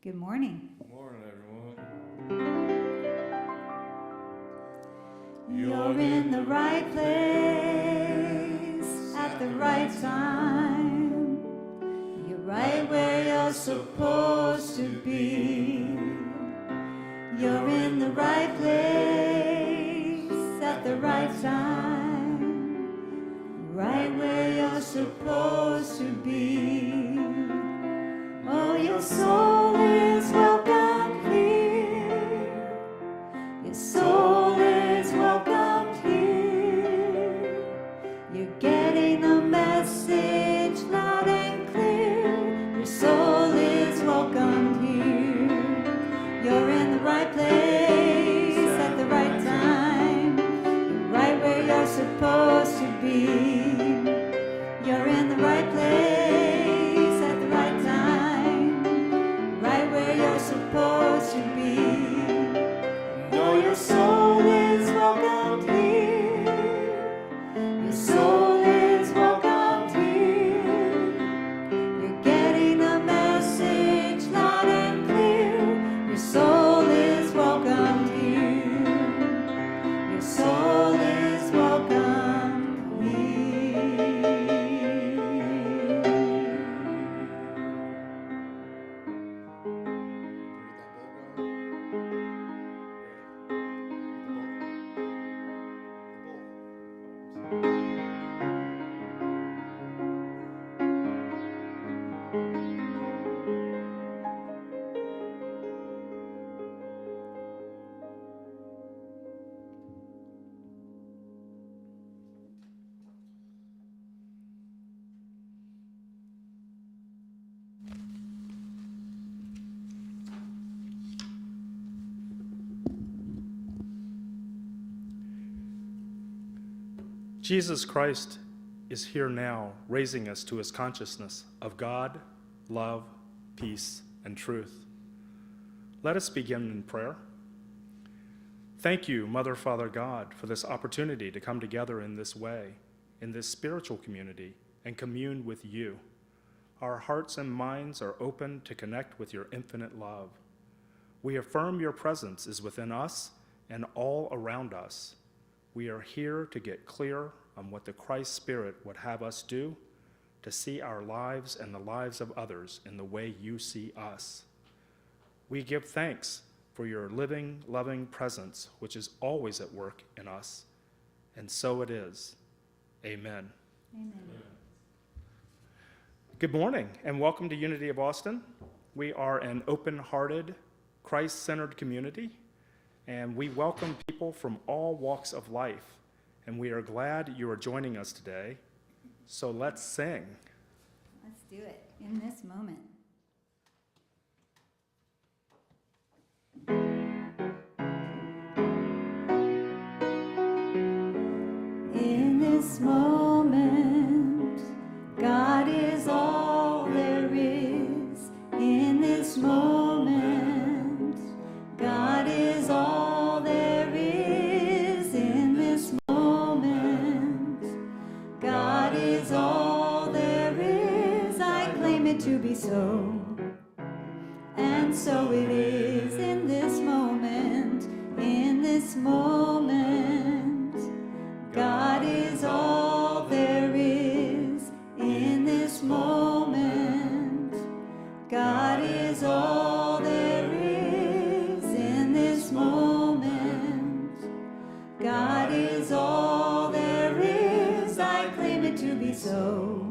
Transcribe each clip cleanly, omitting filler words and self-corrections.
Good morning. Good morning, everyone. You're in the right place at the right time. You're right where you're supposed to be. You're in the right place at the right time. Right where you're supposed to be. Oh, your soul is welcome here. Your soul is welcome here. You're getting the message loud and clear. Your soul is welcome here. You're in the right place at the right time. You're right where you're supposed to be. You're in the right place at the right time. Right where you're supposed to be. Oh, your soul is welcomed here. Your soul is welcomed here. You're getting the message loud and clear. Your soul is welcomed here. Your soul is welcomed here. Jesus Christ is here now, raising us to his consciousness of God, love, peace, and truth. Let us begin in prayer. Thank you, Mother, Father, God, for this opportunity to come together in this way, in this spiritual community, and commune with you. Our hearts and minds are open to connect with your infinite love. We affirm your presence is within us and all around us. We are here to get clear on what the Christ Spirit would have us do, to see our lives and the lives of others in the way you see us. We give thanks for your living, loving presence, which is always at work in us. And so it is. Amen. Amen. Good morning, and welcome to Unity of Austin. We are an open-hearted, Christ-centered community, and we welcome people from all walks of life, and we are glad you are joining us today. So let's sing. Let's do it in this moment. In this moment, God is all there is. In this moment, God is all there is. In this moment, God is all there is. I claim it to be so. And so it is in this moment. In this moment, God is all there is. In this moment, God is all there is. In this moment, God is all there is. I claim it to be so.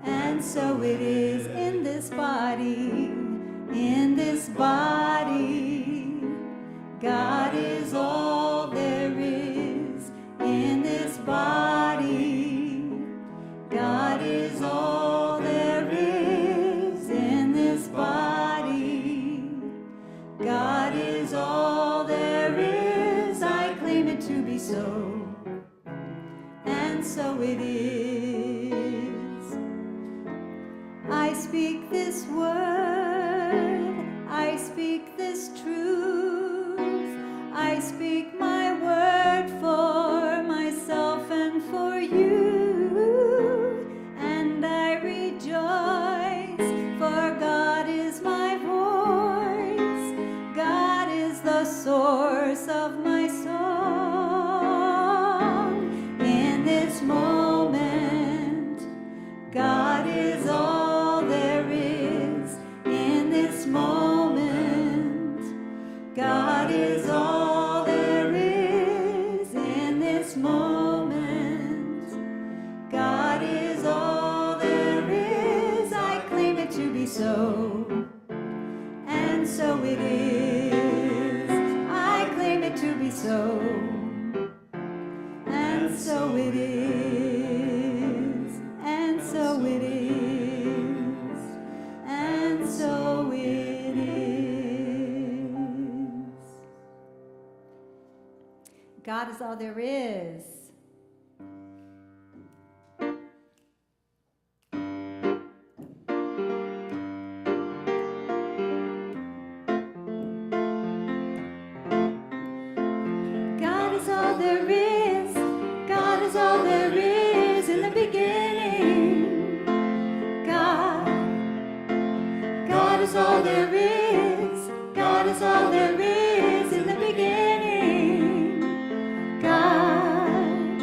And so it is in this body. In this body, God is all there is. In this body, God is all there is. In this body, God is all there is. I claim it to be so. And so it is. I speak this word. I speak this truth. I speak my word for myself and for you. And I rejoice, for God is my voice. so it is, and so it is, and so it is. God is all there is. God is all there is. God is all there is in the beginning. God is all there is. God is all there is in the beginning. God.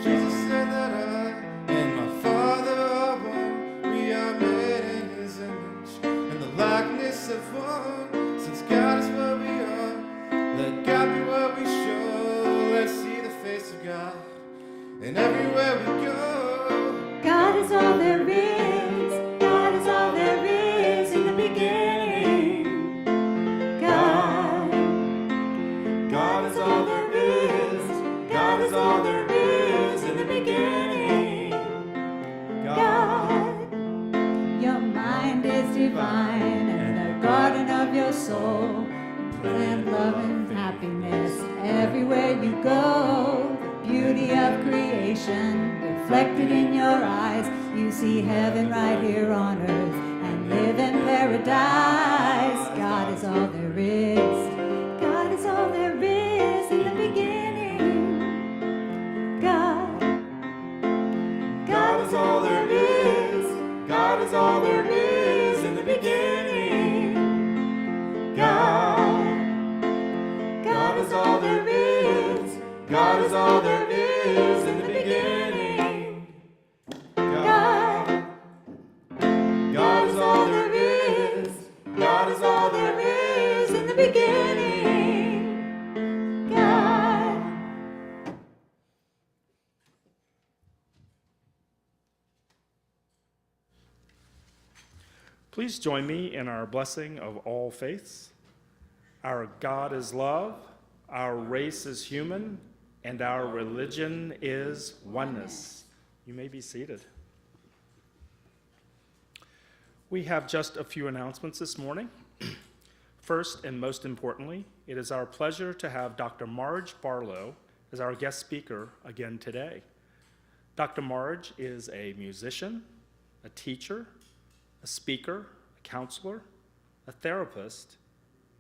Jesus said that I and my Father are one. We are made in His image and the likeness of one. Since God is what we are, let God be what we show. Let's see the face of God, and everywhere we go. God is all there is. God is all there is in the beginning. God is all there is. God is all there is in the beginning. God, your mind is divine, and the garden of your soul. Plant love and happiness everywhere you go. The beauty of creation reflected in your eyes. You see heaven right here on earth and live in paradise. God is all there is. God is all there is in the beginning. God is all there is. God is all there is in the beginning. God is all there is. God is all there is in the beginning. God is all there is. God is all there is in the beginning. God. Please join me in our blessing of all faiths. Our God is love, our race is human, and our religion is oneness. You may be seated. We have just a few announcements this morning. First, and most importantly, it is our pleasure to have Dr. Marj Barlow as our guest speaker again today. Dr. Marj is a musician, a teacher, a speaker, a counselor, a therapist,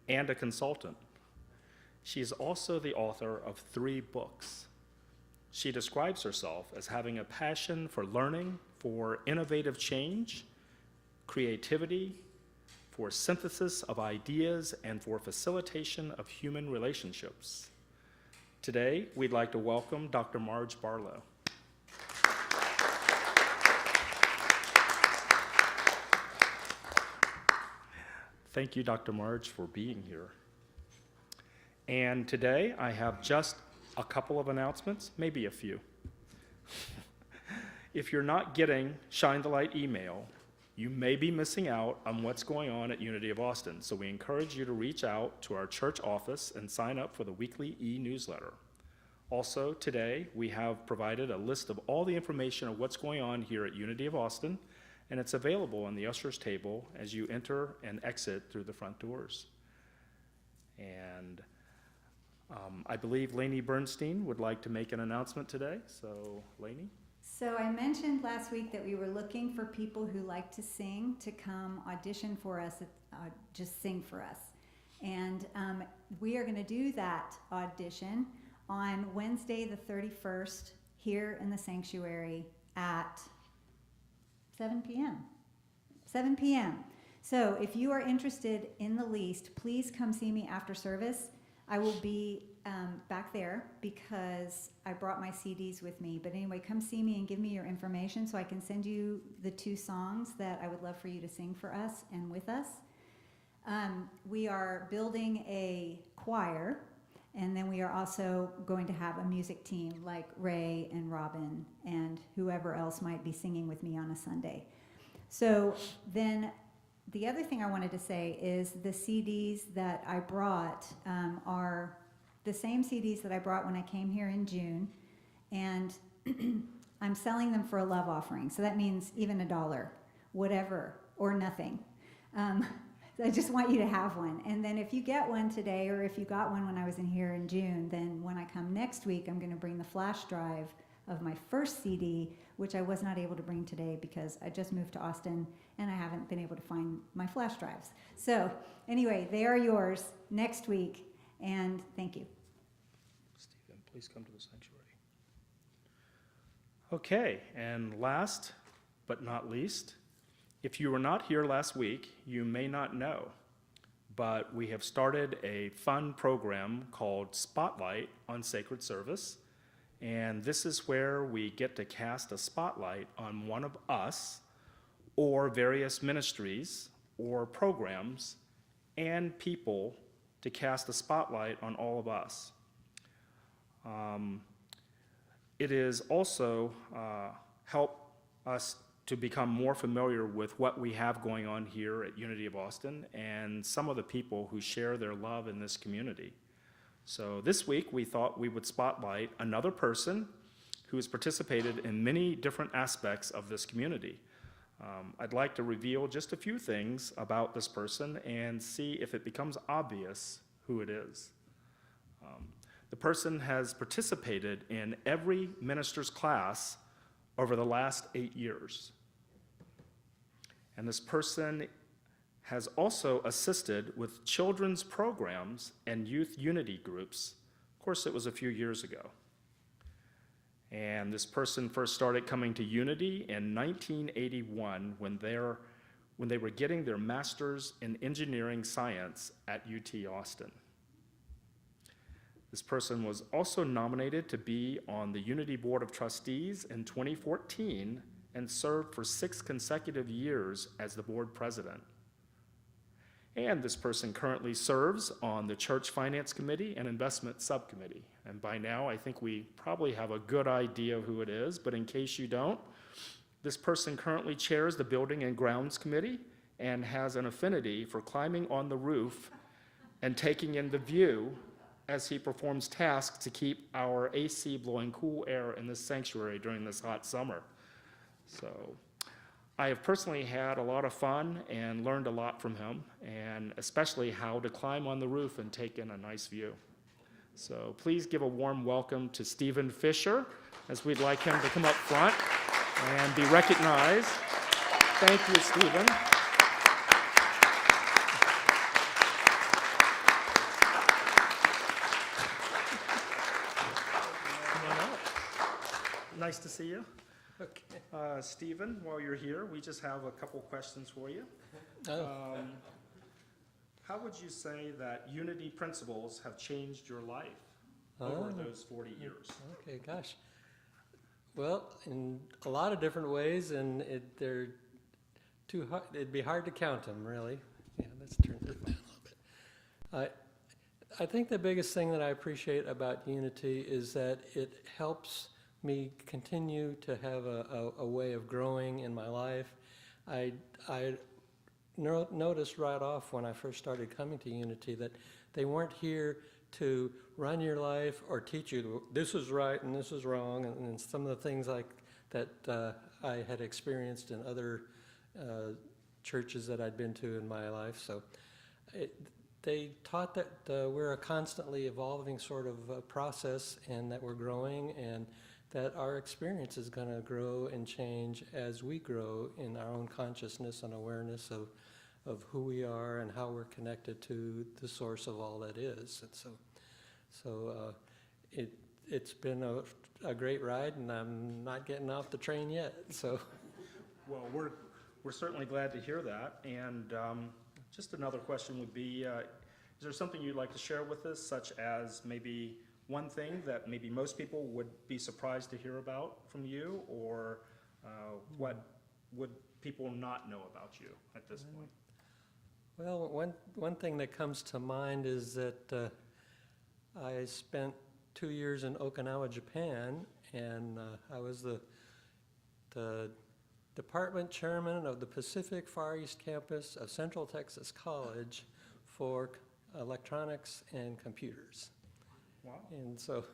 and a consultant. She is also the author of 3 books. She describes herself as having a passion for learning, for innovative change, creativity, for synthesis of ideas, and for facilitation of human relationships. Today, we'd like to welcome Dr. Marj Barlow. Thank you, Dr. Marj, for being here. And today, I have just a couple of announcements, maybe a few. If you're not getting Shine the Light email, you may be missing out on what's going on at Unity of Austin. So we encourage you to reach out to our church office and sign up for the weekly e-newsletter. Also, today, we have provided a list of all the information of what's going on here at Unity of Austin, and it's available on the usher's table as you enter and exit through the front doors. And I believe Lainey Bernstein would like to make an announcement today. So, Lainey? So I mentioned last week that we were looking for people who like to sing to come audition for us, just sing for us. And we are going to do that audition on Wednesday the 31st here in the sanctuary at 7 p.m. 7 p.m. So if you are interested in the least, please come see me after service. I will be back there because I brought my CDs with me. But anyway, come see me and give me your information so I can send you the 2 songs that I would love for you to sing for us and with us. We are building a choir, and then we are also going to have a music team like Ray and Robin and whoever else might be singing with me on a Sunday. So then the other thing I wanted to say is the CDs that I brought are the same CDs that I brought when I came here in June, And I'm selling them for a love offering. So that means even $1, whatever, or nothing. I just want you to have one. And then if you get one today, or if you got one when I was in here in June, then when I come next week, I'm going to bring the flash drive of my first CD, which I was not able to bring today because I just moved to Austin and I haven't been able to find my flash drives. So anyway, they are yours next week, and thank you. Stephen, please come to the sanctuary. Okay, and last but not least, if you were not here last week, you may not know, but we have started a fun program called Spotlight on Sacred Service, and this is where we get to cast a spotlight on one of us or various ministries or programs and people to cast a spotlight on all of us. It is also help us to become more familiar with what we have going on here at Unity of Austin and some of the people who share their love in this community. So this week we thought we would spotlight another person who has participated in many different aspects of this community. I'd like to reveal just a few things about this person and see if it becomes obvious who it is. The person has participated in every minister's class over the last 8 years. And this person has also assisted with children's programs and youth unity groups. Of course, it was a few years ago. And this person first started coming to Unity in 1981 when they were getting their master's in engineering science at UT Austin. This person was also nominated to be on the Unity Board of Trustees in 2014 and served for 6 consecutive years as the board president. And this person currently serves on the Church Finance Committee and Investment Subcommittee. And by now, I think we probably have a good idea of who it is, but in case you don't, this person currently chairs the Building and Grounds Committee and has an affinity for climbing on the roof and taking in the view as he performs tasks to keep our AC blowing cool air in this sanctuary during this hot summer. So I have personally had a lot of fun and learned a lot from him, and especially how to climb on the roof and take in a nice view. So please give a warm welcome to Stephen Fisher, as we'd like him to come up front and be recognized. Thank you, Stephen. Come on up. Nice to see you. Okay. Stephen, while you're here, we just have a couple questions for you. How would you say that Unity principles have changed your life over those 40 years? Okay, gosh. Well, in a lot of different ways, and they're too hard. It'd be hard to count them, really. Yeah, let's turn this down a little bit. I think the biggest thing that I appreciate about Unity is that it helps me continue to have a way of growing in my life. I noticed right off when I first started coming to Unity that they weren't here to run your life or teach you this is right and this is wrong, and some of the things like that I had experienced in other churches that I'd been to in my life. So they taught that we're a constantly evolving sort of process, and that we're growing, and that our experience is going to grow and change as we grow in our own consciousness and awareness of who we are and how we're connected to the source of all that is. And so it's been a great ride, and I'm not getting off the train yet. So, well, we're certainly glad to hear that. And just another question would be, is there something you'd like to share with us, such as maybe one thing that maybe most people would be surprised to hear about from you, or what would people not know about you at this point? Well, one thing that comes to mind is that I spent 2 years in Okinawa, Japan, and I was the department chairman of the Pacific Far East campus of Central Texas College for electronics and computers. Wow. And so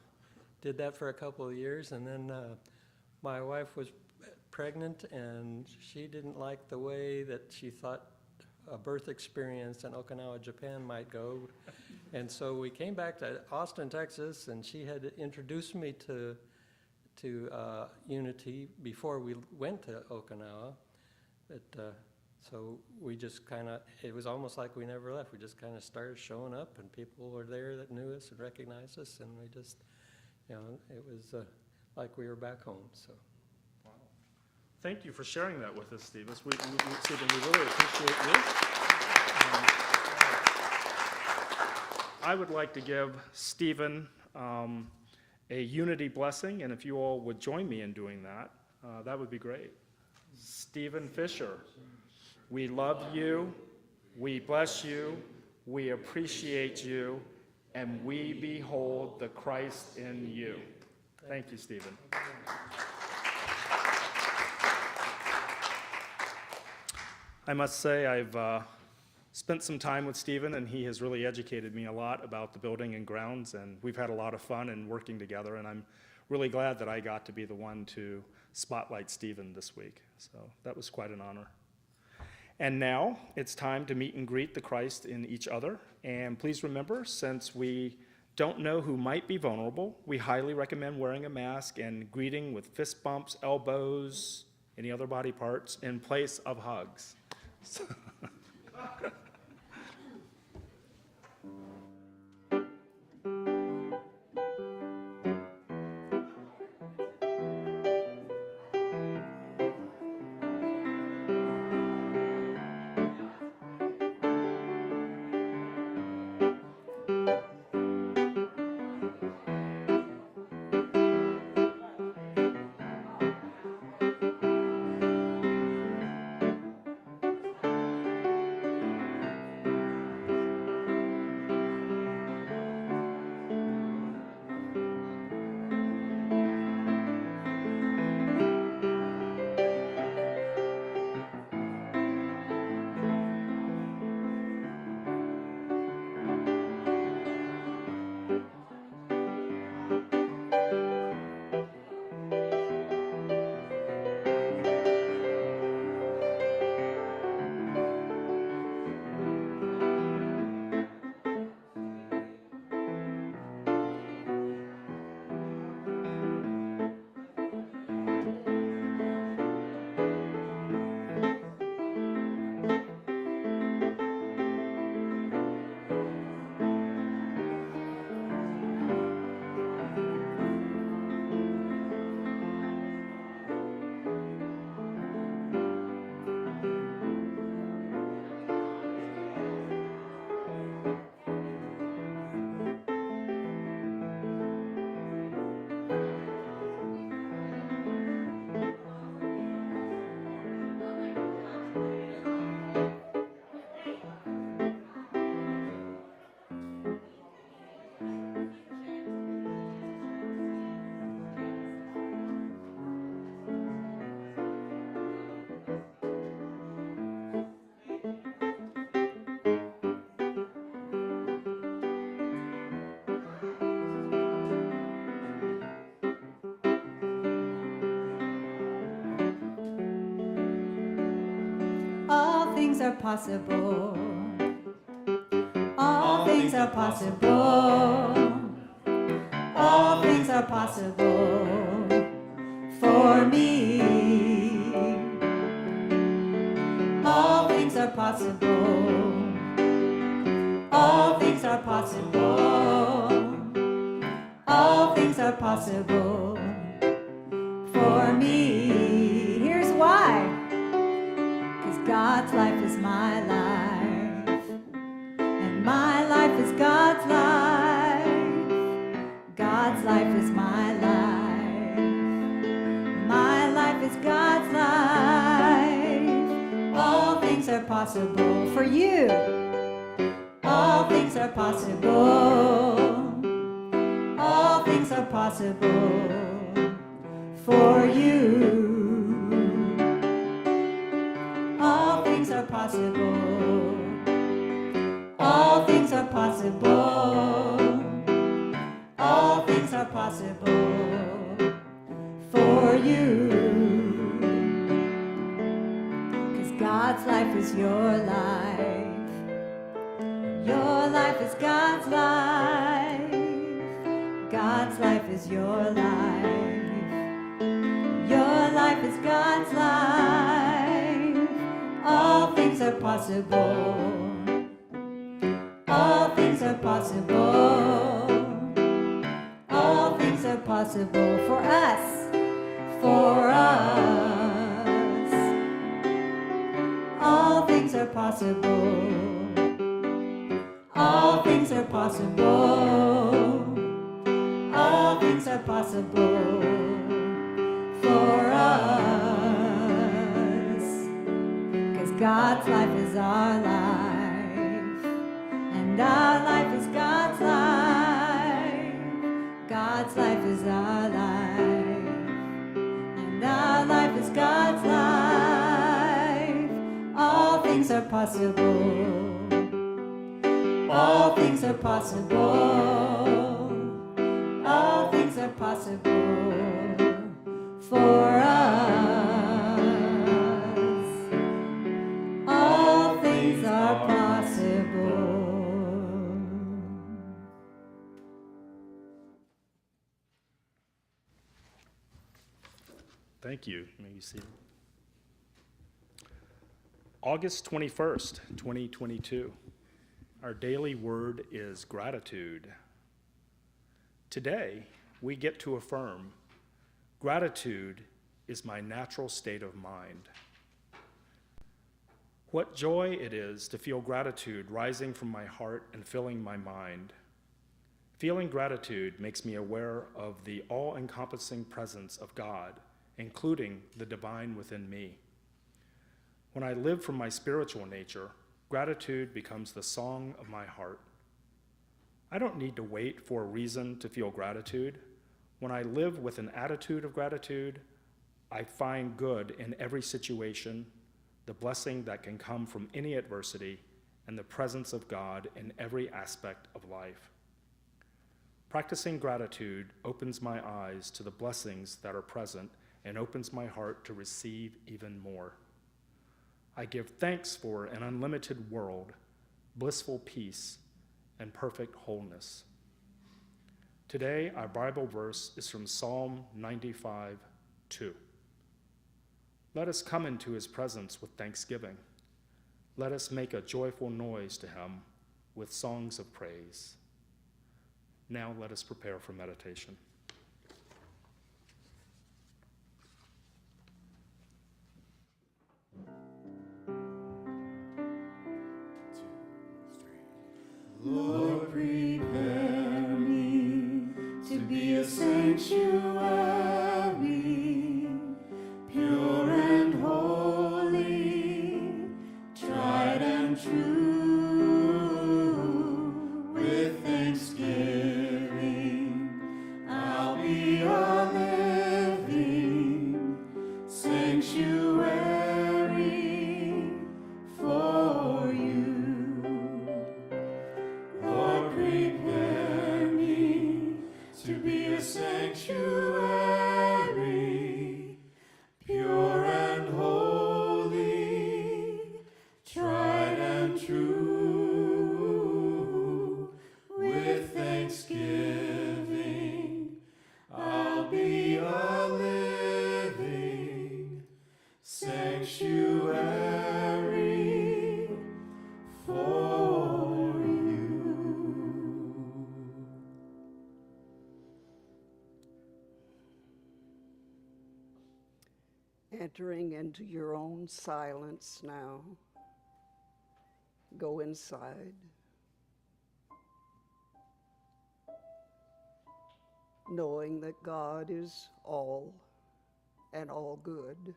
did that for a couple of years, and then my wife was pregnant, and she didn't like the way that she thought a birth experience in Okinawa, Japan might go. And so we came back to Austin, Texas, and she had introduced me to Unity before we went to Okinawa. But, so we just kind of, it was almost like we never left. We just kind of started showing up, and people were there that knew us and recognized us, and we just, you know, it was like we were back home. So. Wow. Thank you for sharing that with us, Stephen. Stephen, we really appreciate you. I would like to give Stephen a unity blessing, and if you all would join me in doing that, that would be great. Stephen Fisher, we love you, we bless you, we appreciate you, and we behold the Christ in you. Thank you, Stephen. I must say I've spent some time with Stephen, and he has really educated me a lot about the building and grounds, and we've had a lot of fun in working together, and I'm really glad that I got to be the one to spotlight Stephen this week. So that was quite an honor. And now it's time to meet and greet the Christ in each other. And please remember, since we don't know who might be vulnerable, we highly recommend wearing a mask and greeting with fist bumps, elbows, any other body parts in place of hugs. All things are possible. All things are possible. All things are possible for me. All things are possible. All things are possible. All things are possible for me. Here's why. God's life is my life, and my life is God's life. God's life is my life. My life is God's life. All things are possible for you. All things are possible. All things are possible for you. All things are possible. All things are possible. All things are are possible for you. 'Cause God's life is your life. Your life is God's life. God's life is your life. Your life is God's life. All things are possible. All things are possible. All things are possible for us. For us. All things are possible. All things are possible. All things are possible for us. 'Cause God's life is our life. And our life is God's life. God's life is our life. And our life is God's life. All things are possible. All things are possible. All things are possible for us. All things are possible. Thank you. You may be seated. August 21st, 2022. Our daily word is gratitude. Today, we get to affirm, gratitude is my natural state of mind. What joy it is to feel gratitude rising from my heart and filling my mind. Feeling gratitude makes me aware of the all-encompassing presence of God, including the divine within me. When I live from my spiritual nature, gratitude becomes the song of my heart. I don't need to wait for a reason to feel gratitude. When I live with an attitude of gratitude, I find good in every situation, the blessing that can come from any adversity, and the presence of God in every aspect of life. Practicing gratitude opens my eyes to the blessings that are present and opens my heart to receive even more. I give thanks for an unlimited world, blissful peace, and perfect wholeness. Today, our Bible verse is from Psalm 95:2. Let us come into his presence with thanksgiving. Let us make a joyful noise to him with songs of praise. Now let us prepare for meditation. Lord, prepare me to be a sanctuary, pure and holy, tried and true. With thanksgiving, I'll be a living sanctuary for you. Lord, prepare me to be a sanctuary, pure and holy, tried and true. With thanksgiving, I'll be a living sanctuary for you. Entering into your own silence now. Go inside. Knowing that God is all and all good,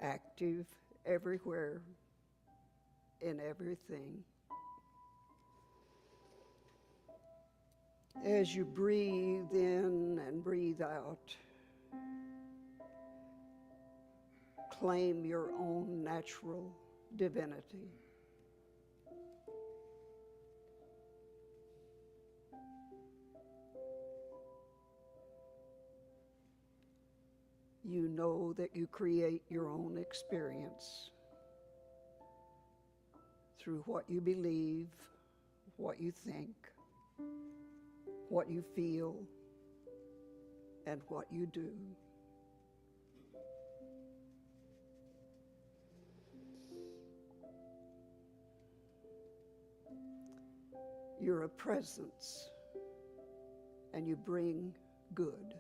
active everywhere, in everything. As you breathe in and breathe out, claim your own natural divinity. You know that you create your own experience through what you believe, what you think, what you feel, and what you do. You're a presence, and you bring good.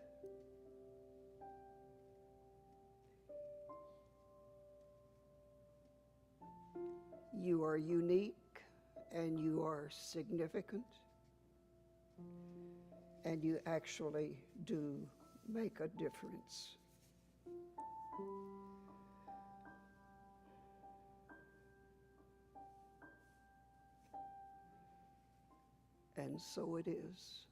You are unique, and you are significant, and you actually do make a difference. And so it is.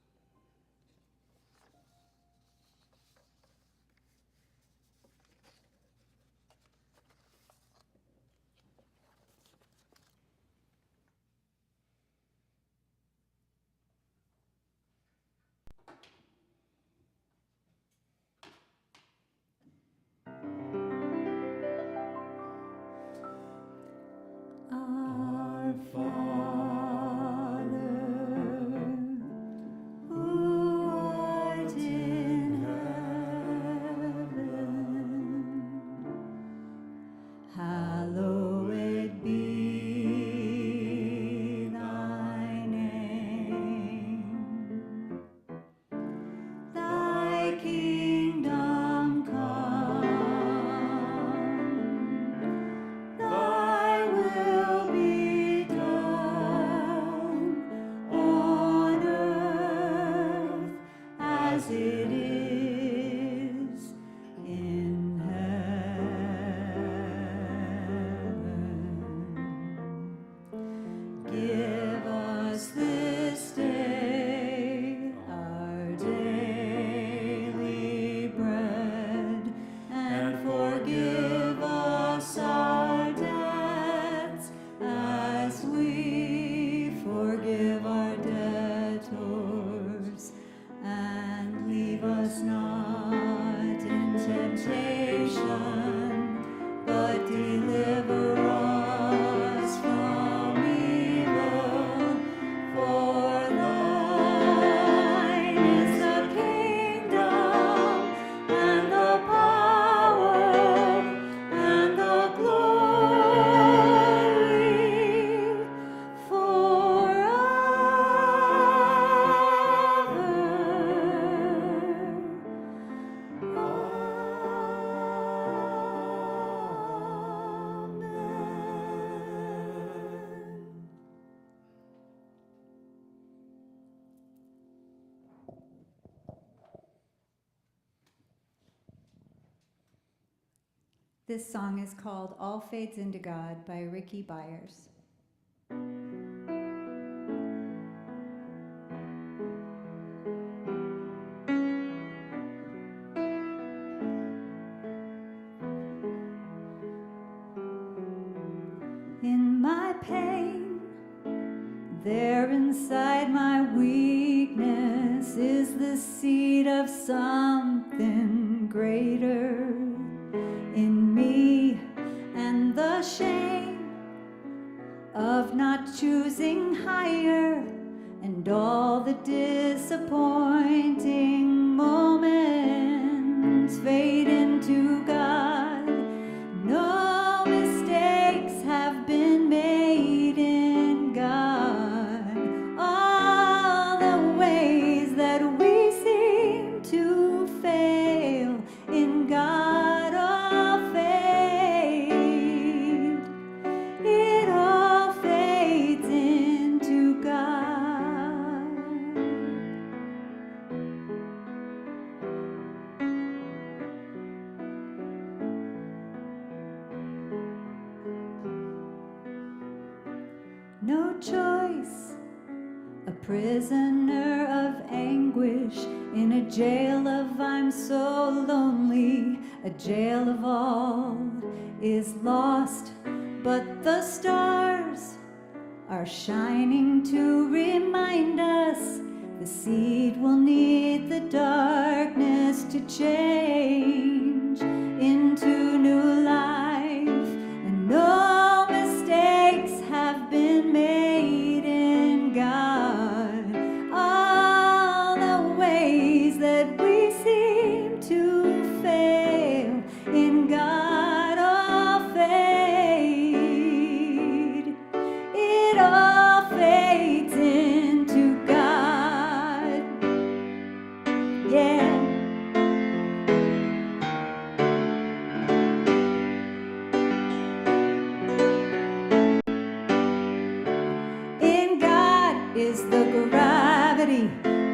Our Father, who art in heaven, hallowed be thy name. Thy kingdom come, thy will be done on earth as it is in heaven. Give us this day our daily bread, and forgive us our debts as we forgive our debtors. And leave us not in temptation, but deliver us from evil. For thine is the kingdom, and the power, and the glory, forever. Amen. This song is called All Fades into God by Ricky Byers. In my pain, there inside my weakness is the seed of something greater in me, and the shame of not choosing higher, and all the disappointing moments fade into God. No mistakes have been made in God. All the ways that we seem to fail in God all fade. It all fades into God. No choice, a prisoner of anguish in a jail of I'm so lonely, a jail of all is lost, but the stars are shining to remind us the seed will need the darkness to change. Yeah. In God is the gravity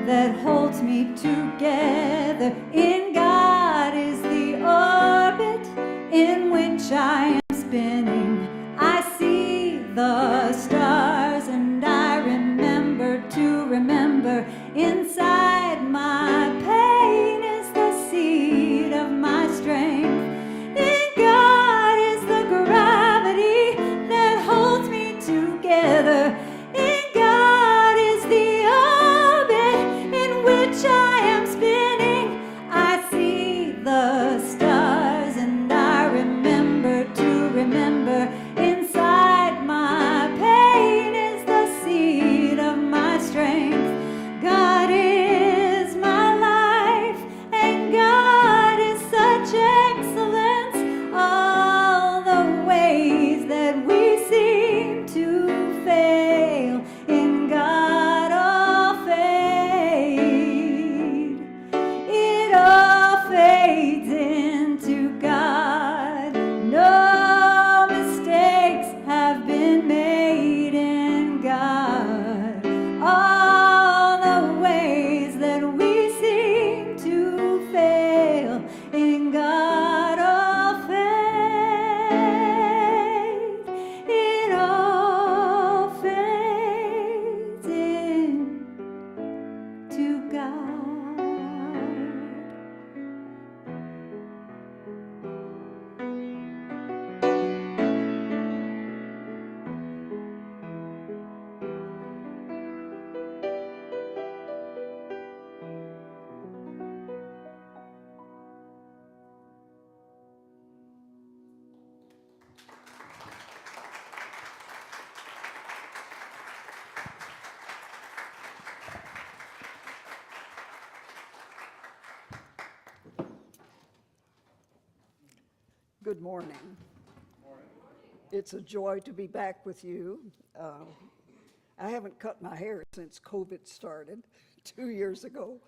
that holds me together. In God is the orbit in which I am spinning. I see the stars and I remember to remember. Inside my pain is the seed of my strength. In God is the gravity that holds me together. In God is the orbit in which I am spinning. I see the stars and I remember to remember. Inside my pain is the seed of my strength. God is my life and God is such excellence. All the ways that we seem to fail, in God all fade. It all fades into God. No mistakes have been made in God. All the ways that we seem to fail, in God all fade. It all fades into God. Good morning. It's a joy to be back with you. I haven't cut my hair since COVID started 2 years ago.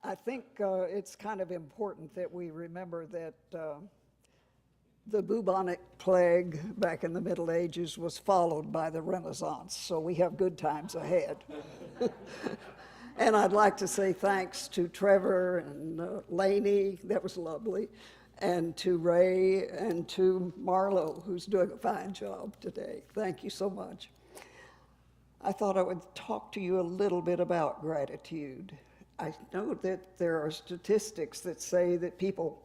I think it's kind of important that we remember that the bubonic plague back in the Middle Ages was followed by the Renaissance, so we have good times ahead. And I'd like to say thanks to Trevor and Lainey, that was lovely, and to Ray and to Barlow, who's doing a fine job today. Thank you so much. I thought I would talk to you a little bit about gratitude. I know that there are statistics that say that people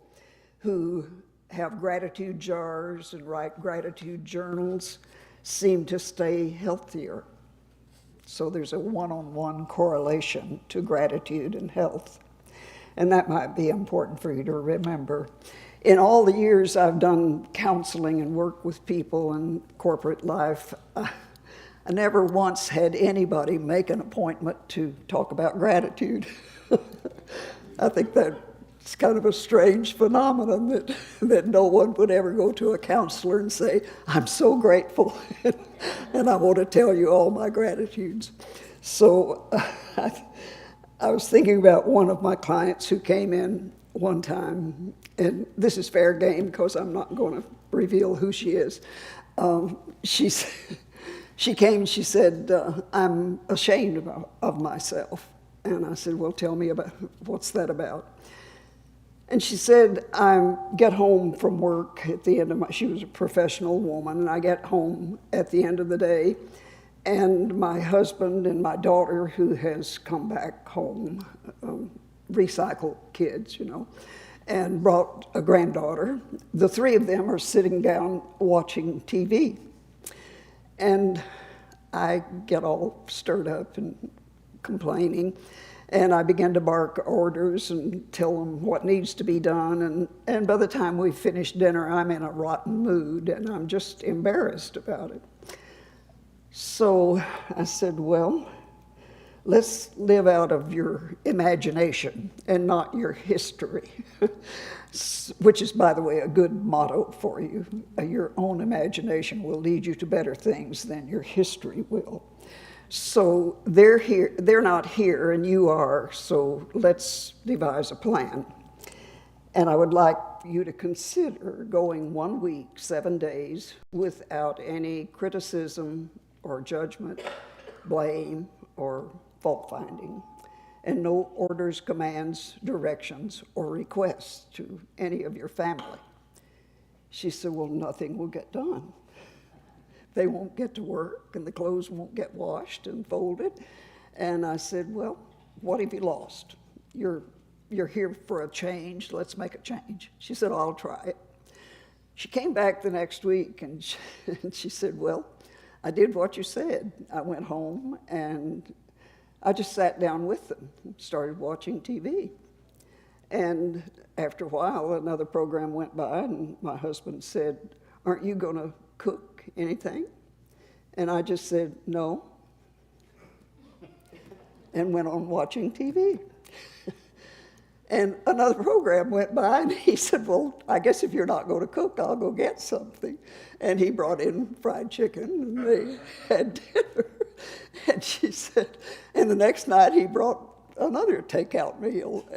who have gratitude jars and write gratitude journals seem to stay healthier. So there's a one-on-one correlation to gratitude and health. And that might be important for you to remember. In all the years I've done counseling and worked with people in corporate life, I never once had anybody make an appointment to talk about gratitude. I think that's kind of a strange phenomenon that no one would ever go to a counselor and say, I'm so grateful, and I want to tell you all my gratitudes. So I was thinking about one of my clients who came in one time, and this is fair game because I'm not going to reveal who she is. She came, she said, I'm ashamed of myself. And I said, well, tell me about, what's that about? And she said, I get home from work at the end of she was a professional woman, and I get home at the end of the day, and my husband and my daughter, who has come back home, recycle kids, you know, and brought a granddaughter. The three of them are sitting down watching TV. And I get all stirred up and complaining, and I begin to bark orders and tell them what needs to be done. And by the time we finish dinner, I'm in a rotten mood, and I'm just embarrassed about it. So I said, well, let's live out of your imagination and not your history, which is, by the way, a good motto for you. Your own imagination will lead you to better things than your history will. So they're here, they're not here, and you are, so let's devise a plan. And I would like you to consider going 1 week, 7 days, without any criticism or judgment, blame, or fault finding, and no orders, commands, directions, or requests to any of your family. She said, well, nothing will get done. They won't get to work, and the clothes won't get washed and folded. And I said, well, what have you lost? You're here for a change. Let's make a change. She said, I'll try it. She came back the next week, and she said, well, I did what you said. I went home, and I just sat down with them, started watching TV. And after a while, another program went by, and my husband said, aren't you going to cook anything? And I just said, no, and went on watching TV. And another program went by, and he said, well, I guess if you're not going to cook, I'll go get something. And he brought in fried chicken, and they had dinner. And she said, and the next night he brought another takeout meal.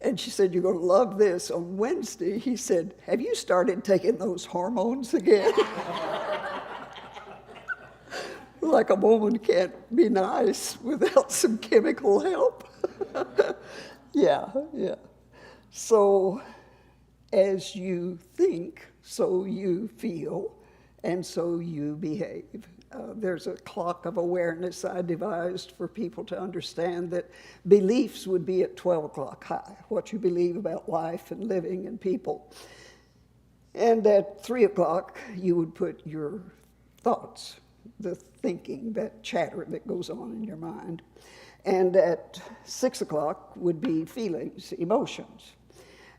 And she said, you're going to love this. On Wednesday, he said, have you started taking those hormones again? Like a woman can't be nice without some chemical help. Yeah. So as you think, so you feel, and so you behave. There's a clock of awareness I devised for people to understand that beliefs would be at 12 o'clock high, what you believe about life and living and people. And at 3 o'clock, you would put your thoughts, the thinking, that chatter that goes on in your mind. And at 6 o'clock would be feelings, emotions.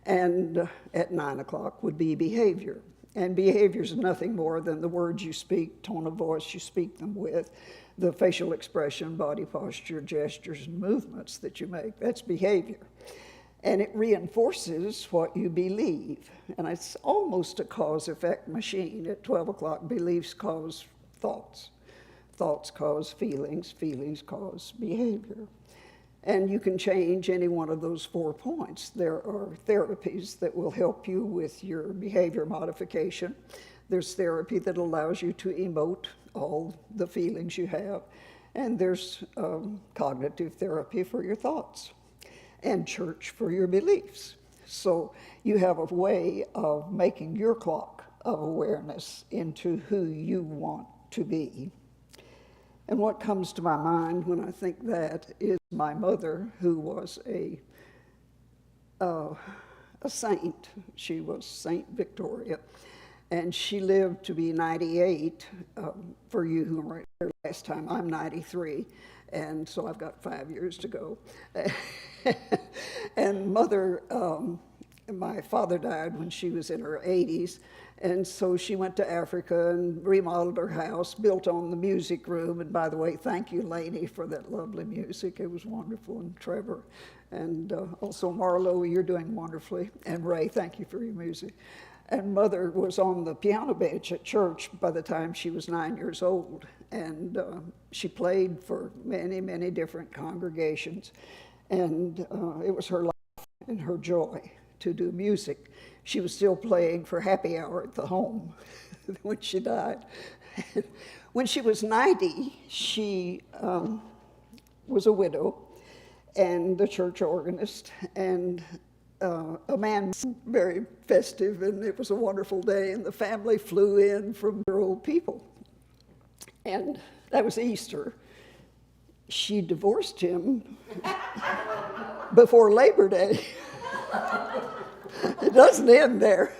And at 9 o'clock would be behavior. And behavior is nothing more than the words you speak, tone of voice you speak them with, the facial expression, body posture, gestures, and movements that you make. That's behavior. And it reinforces what you believe. And it's almost a cause-effect machine. At 12 o'clock, beliefs cause thoughts. Thoughts cause feelings. Feelings cause behavior. And you can change any one of those 4 points. There are therapies that will help you with your behavior modification. There's therapy that allows you to emote all the feelings you have. And there's cognitive therapy for your thoughts, and church for your beliefs. So you have a way of making your clock of awareness into who you want to be. And what comes to my mind when I think that is my mother, who was a saint. She was Saint Victoria, and she lived to be 98. For you who were there last time, I'm 93, and so I've got 5 years to go. And Mother, my father died when she was in her 80s, and so she went to Africa and remodeled her house, built on the music room. And by the way, thank you, Lainey, for that lovely music. It was wonderful. And Trevor, and also Marlow, you're doing wonderfully. And Ray, thank you for your music. And Mother was on the piano bench at church by the time she was 9 years old. And she played for many, many different congregations. And it was her life and her joy to do music. She was still playing for happy hour at the home when she died. When she was 90, she was a widow and a church organist, and a man very festive, and it was a wonderful day, and the family flew in from their old people. And that was Easter. She divorced him before Labor Day. It doesn't end there.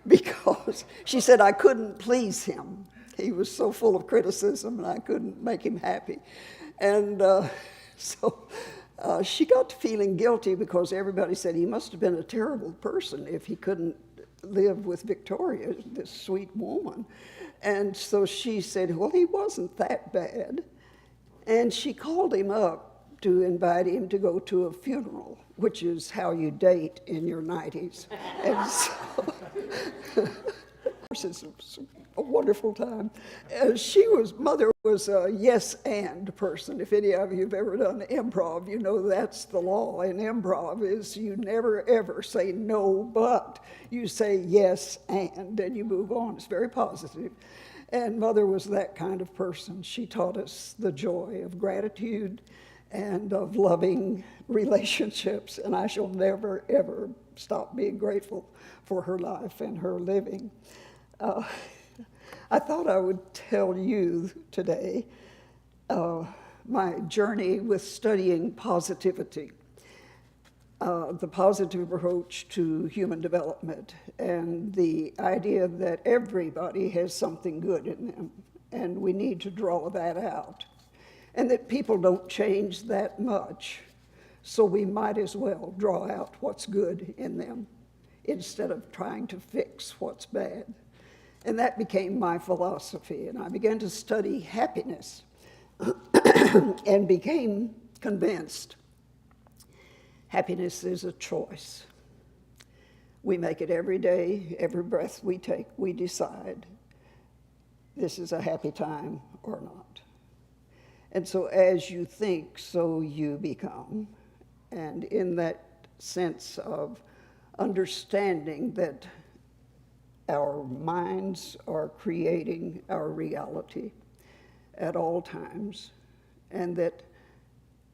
Because she said I couldn't please him. He was so full of criticism, and I couldn't make him happy. And so she got to feeling guilty because everybody said he must have been a terrible person if he couldn't live with Victoria, this sweet woman. And so she said, well, he wasn't that bad. And she called him up to invite him to go to a funeral, which is how you date in your 90s. And so, of course, it's a wonderful time. Mother was a yes and person. If any of you have ever done improv, you know that's the law in improv is you never ever say no but. You say yes and you move on. It's very positive. And Mother was that kind of person. She taught us the joy of gratitude and of loving relationships, and I shall never ever stop being grateful for her life and her living. I thought I would tell you today my journey with studying positivity, the positive approach to human development, and the idea that everybody has something good in them, and we need to draw that out, and that people don't change that much, so we might as well draw out what's good in them instead of trying to fix what's bad. And that became my philosophy, and I began to study happiness and became convinced happiness is a choice. We make it every day, every breath we take, we decide this is a happy time or not. And so as you think, so you become. And in that sense of understanding that our minds are creating our reality at all times, and that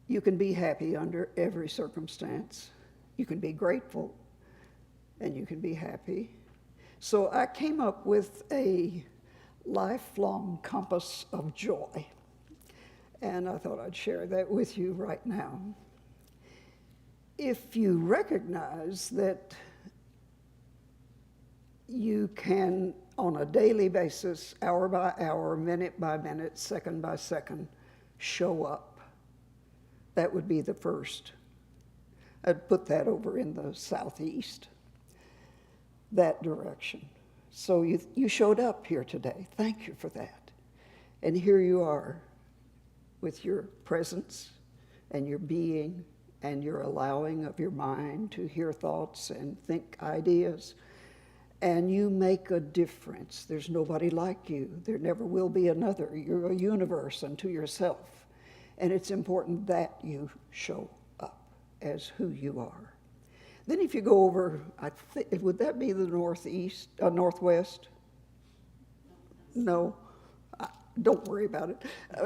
you can be happy under every circumstance. You can be grateful, and you can be happy. So I came up with a lifelong compass of joy, and I thought I'd share that with you right now. If you recognize that you can, on a daily basis, hour by hour, minute by minute, second by second, show up. That would be the first. I'd put that over in the southeast, that direction. So you showed up here today. Thank you for that. And here you are with your presence and your being and your allowing of your mind to hear thoughts and think ideas. And you make a difference. There's nobody like you. There never will be another. You're a universe unto yourself. And it's important that you show up as who you are. Then if you go over, would that be the northwest? No, don't worry about it.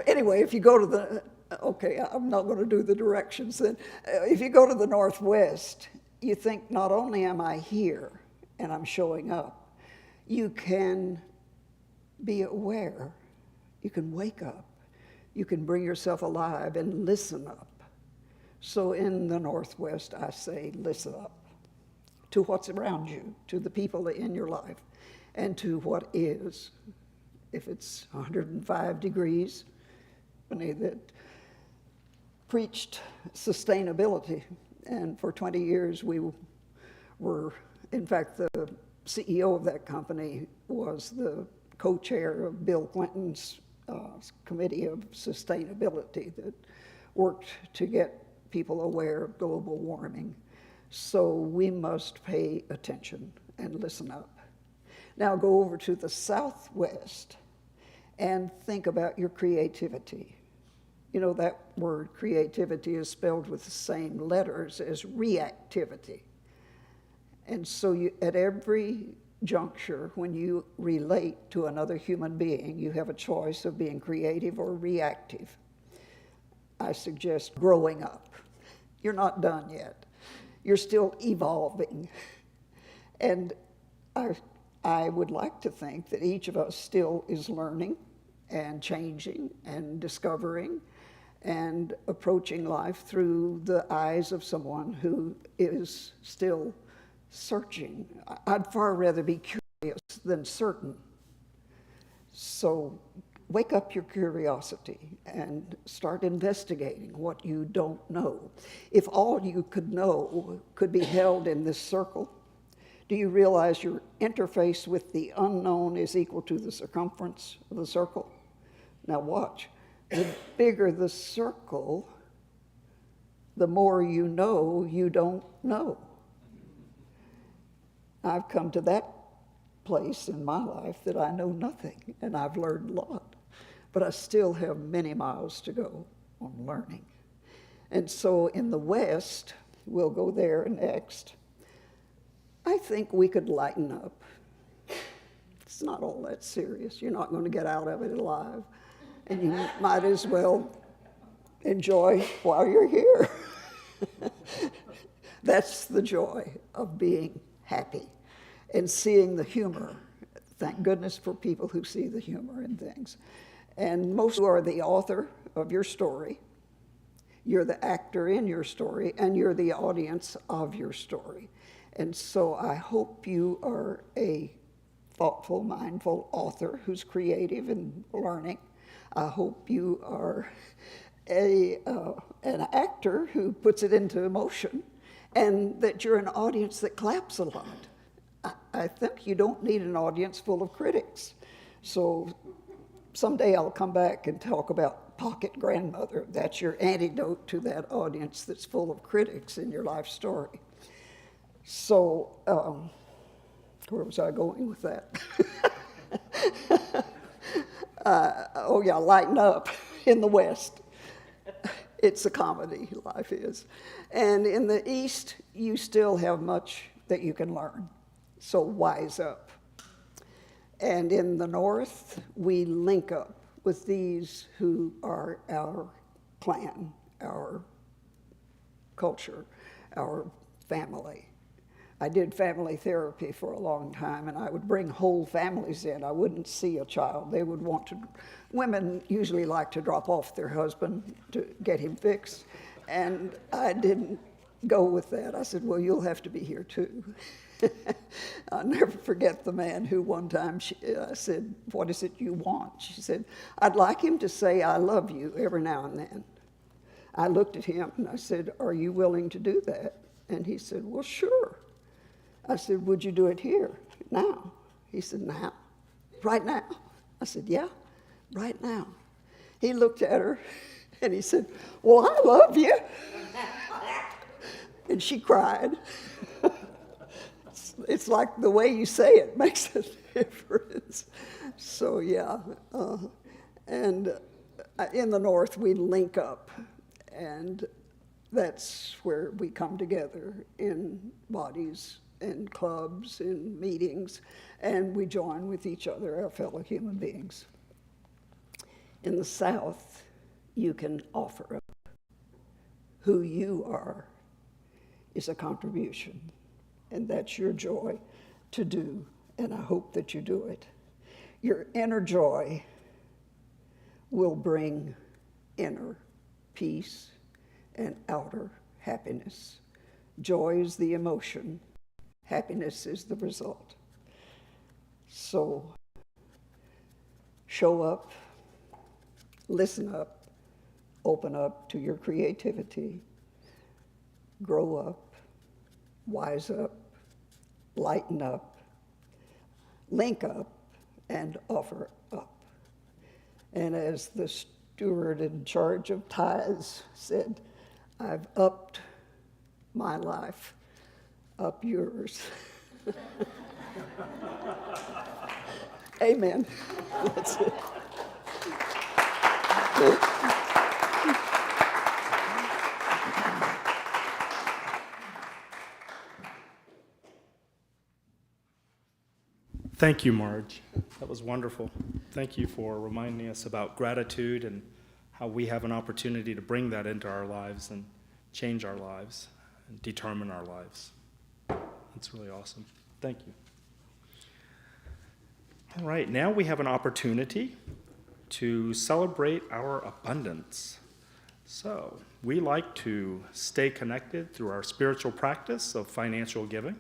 Anyway, if you go to the, okay, I'm not going to do the directions then. If you go to the northwest, you think not only am I here, and I'm showing up, you can be aware. You can wake up. You can bring yourself alive and listen up. So in the Northwest, I say listen up to what's around you, to the people in your life, and to what is. If it's 105 degrees, that preached sustainability, and for 20 years we were, in fact, the CEO of that company was the co-chair of Bill Clinton's Committee of Sustainability that worked to get people aware of global warming. So we must pay attention and listen up. Now go over to the Southwest and think about your creativity. You know, that word creativity is spelled with the same letters as reactivity. And so at every juncture, when you relate to another human being, you have a choice of being creative or reactive. I suggest growing up. You're not done yet. You're still evolving. And I would like to think that each of us still is learning and changing and discovering and approaching life through the eyes of someone who is still searching. I'd far rather be curious than certain. So wake up your curiosity and start investigating what you don't know. If all you could know could be held in this circle, do you realize your interface with the unknown is equal to the circumference of the circle? Now watch. The bigger the circle, the more you know you don't know. I've come to that place in my life that I know nothing, and I've learned a lot. but I still have many miles to go on learning. And so in the West, we'll go there next, I think we could lighten up. It's not all that serious. You're not going to get out of it alive. And you might as well enjoy while you're here. That's the joy of being happy and seeing the humor. Thank goodness for people who see the humor in things. And most of you are the author of your story. You're the actor in your story, and you're the audience of your story. And so I hope you are a thoughtful, mindful author who's creative and learning. I hope you are an actor who puts it into emotion, and that you're an audience that claps a lot. I think you don't need an audience full of critics. So someday I'll come back and talk about Pocket Grandmother. That's your antidote to that audience that's full of critics in your life story. So, where was I going with that? Oh yeah, lighten up in the West. It's a comedy, life is. And in the East, you still have much that you can learn. So wise up. And in the North, we link up with these who are our clan, our culture, our family. I did family therapy for a long time, and I would bring whole families in. I wouldn't see a child. They would want to, women usually like to drop off their husband to get him fixed, and I didn't go with that. I said, well, you'll have to be here too. I'll never forget the man who one time I said, what is it you want? She said, I'd like him to say, I love you every now and then. I looked at him and I said, are you willing to do that? And he said, well, sure. I said, would you do it here, now? He said, now? Right now? I said, yeah, right now. He looked at her and he said, well, I love you. And she cried. It's like the way you say it makes a difference. So, yeah. And in the North, we link up. And that's where we come together in bodies, in clubs, in meetings, and we join with each other, our fellow human beings. In the South, you can offer up. Who you are is a contribution, and that's your joy to do, and I hope that you do it. Your inner joy will bring inner peace and outer happiness. Joy is the emotion. Happiness is the result. So show up, listen up, open up to your creativity, grow up, wise up, lighten up, link up, and offer up. And as the steward in charge of tithes said, I've upped my life. Up yours. Amen. That's it. Thank you, Marj. That was wonderful. Thank you for reminding us about gratitude and how we have an opportunity to bring that into our lives and change our lives and determine our lives. That's really awesome. Thank you. All right, now we have an opportunity to celebrate our abundance. So we like to stay connected through our spiritual practice of financial giving.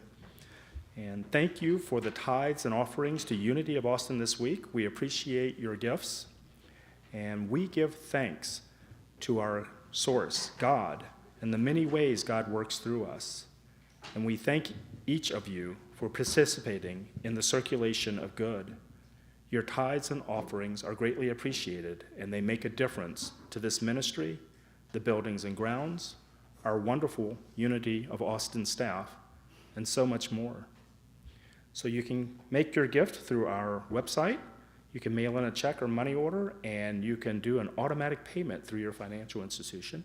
And thank you for the tithes and offerings to Unity of Austin this week. We appreciate your gifts. And we give thanks to our source, God, and the many ways God works through us. And we thank each of you for participating in the circulation of good. Your tithes and offerings are greatly appreciated, and they make a difference to this ministry, the buildings and grounds, our wonderful Unity of Austin staff, and so much more. So you can make your gift through our website. You can mail in a check or money order, and you can do an automatic payment through your financial institution.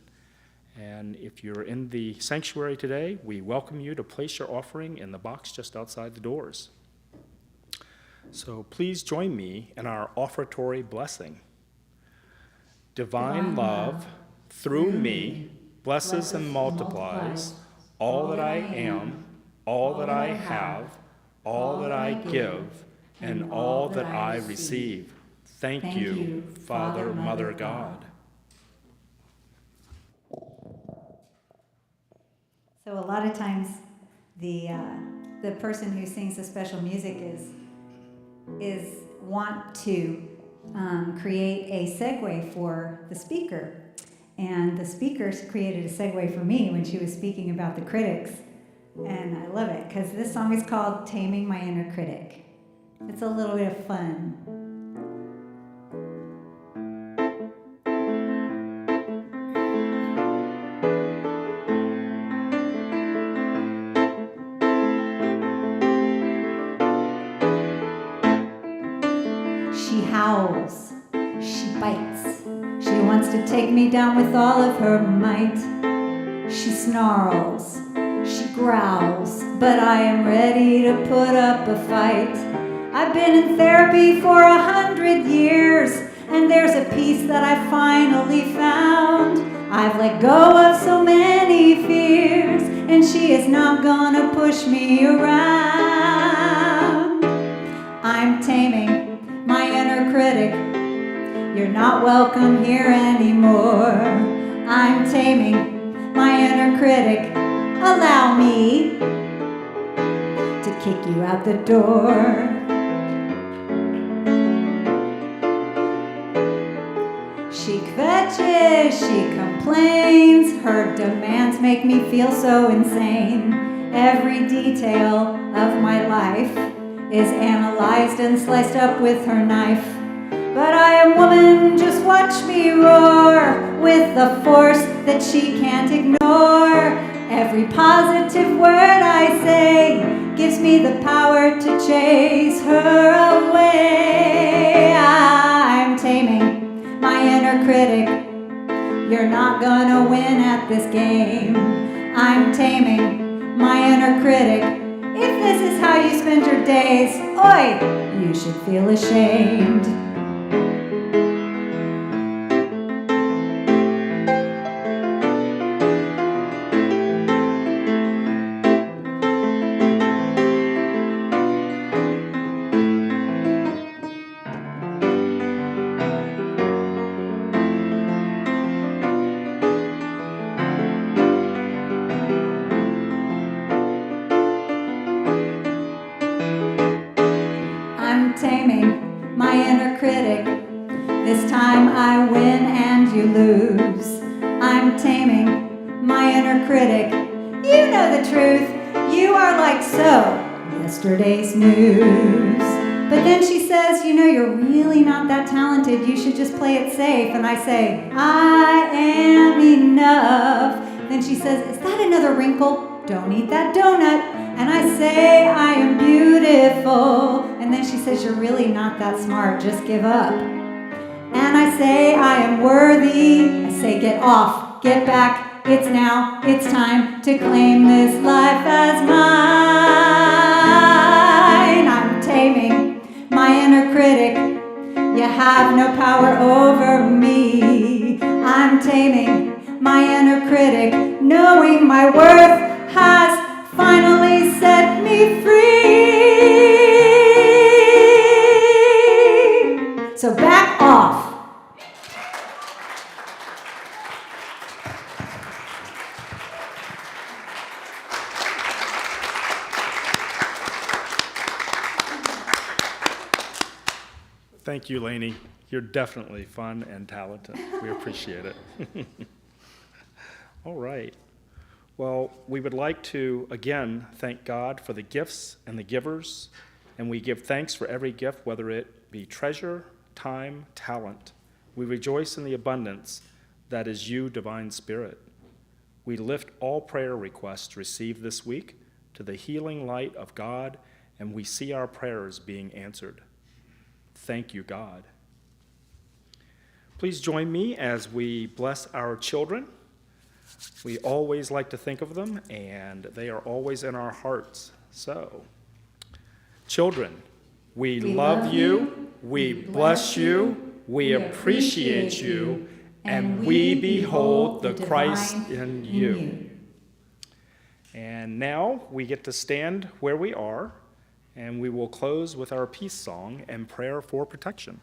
And if you're in the sanctuary today, we welcome you to place your offering in the box just outside the doors. So please join me in our offertory blessing. Divine love, through me, blesses and multiplies all that I am, all that I have, all that I give, and all that I receive. Thank you, Father, Mother, God. So a lot of times, the person who sings the special music is want to create a segue for the speaker, and the speaker created a segue for me when she was speaking about the critics, and I love it because this song is called "Taming My Inner Critic." It's a little bit of fun. She howls, she bites, she wants to take me down with all of her might. She snarls, she growls, but I am ready to put up a fight. I've been in therapy for 100 years, and there's a peace that I finally found. I've let go of so many fears, and she is not gonna push me around. I'm taming my inner critic. You're not welcome here anymore. I'm taming my inner critic. Allow me to kick you out the door. She kvetches, she complains, her demands make me feel so insane. Every detail of my life is analyzed and sliced up with her knife. But I am woman, just watch me roar with the force that she can't ignore. Every positive word I say gives me the power to chase her away. I'm taming my inner critic. You're not gonna win at this game. I'm taming my inner critic. If this is how you spend your days, oi, you should feel ashamed. I'm taming my inner critic. This time I win and you lose. I'm taming my inner critic. You know the truth. You are like so yesterday's news. But then she says, you know, you're really not that talented. You should just play it safe. And I say, I am enough. Then she says, is that another wrinkle? Don't eat that donut. And I say, I am beautiful. And then she says, you're really not that smart. Just give up. And I say, I am worthy. I say, get off, get back. It's now, it's time to claim this life as mine. I'm taming my inner critic. You have no power over me. I'm taming my inner critic, knowing my worth has finally set me free. So back off. Thank you, Lainey. You're definitely fun and talented. We appreciate it. All right. Well, we would like to, again, thank God for the gifts and the givers, and we give thanks for every gift, whether it be treasure, time, talent. We rejoice in the abundance that is you, Divine Spirit. We lift all prayer requests received this week to the healing light of God, and we see our prayers being answered. Thank you, God. Please join me as we bless our children. We always like to think of them, and they are always in our hearts. So, children, we love you, we bless you, we appreciate you, and we behold the Christ in you. And now we get to stand where we are, and we will close with our peace song and prayer for protection.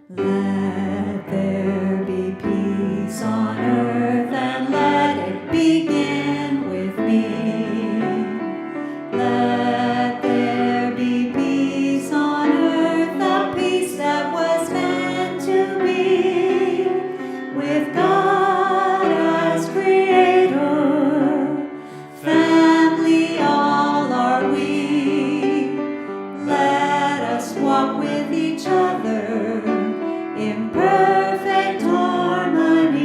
Let there be peace on earth, and let it begin with me. Let there be peace on earth, the peace that was meant to be, with God as creator, family all are we. Let us walk with each other in perfect harmony.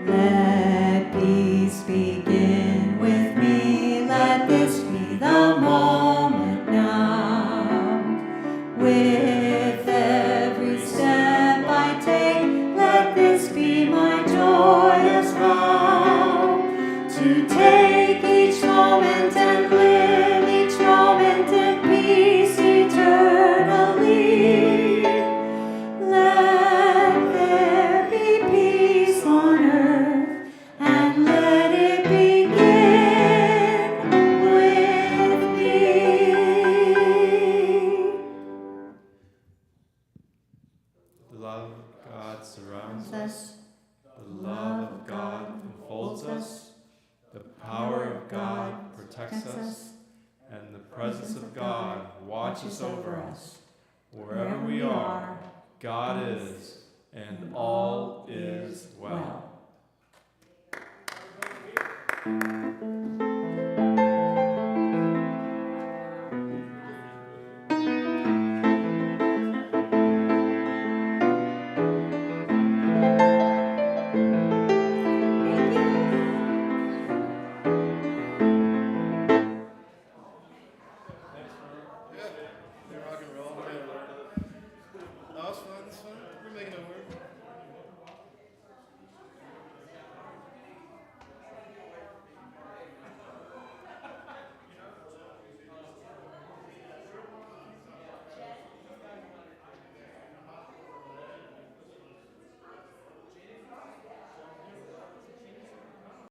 Let peace begin with me. Let this be the moment now. With every step I take, let this be my joyous vow. To take each moment and live each moment in peace eternally. Let there be peace on earth, and let it begin with me. The love of God surrounds us. The love of God enfolds us. The power of God protects us. And the presence of God watches over us. Wherever we are, God is, and all is well.